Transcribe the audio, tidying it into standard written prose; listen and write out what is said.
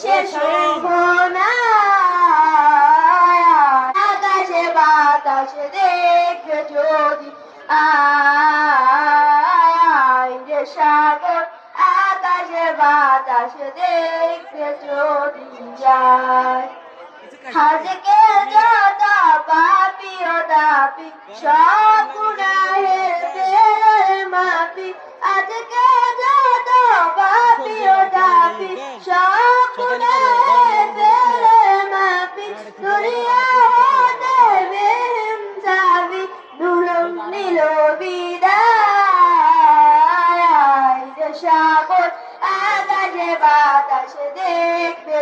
শেষ হবো না। আকাশে বাতাসে দেখবে যদি আয় রে সাগর, আকাশে বাতাসে দেখবে যদি যায়। আজকে যত পাপি ও দাপি সব গুনাহের তেলের মাপি, আজকে যত পাপি ও দাপি সব গুনাহের তেলের মাপি, দুনিয়া হতে বেহেম যাবি দুলম নিল বিদায় রে সাগর, আকাশে বাতাসে দেখবে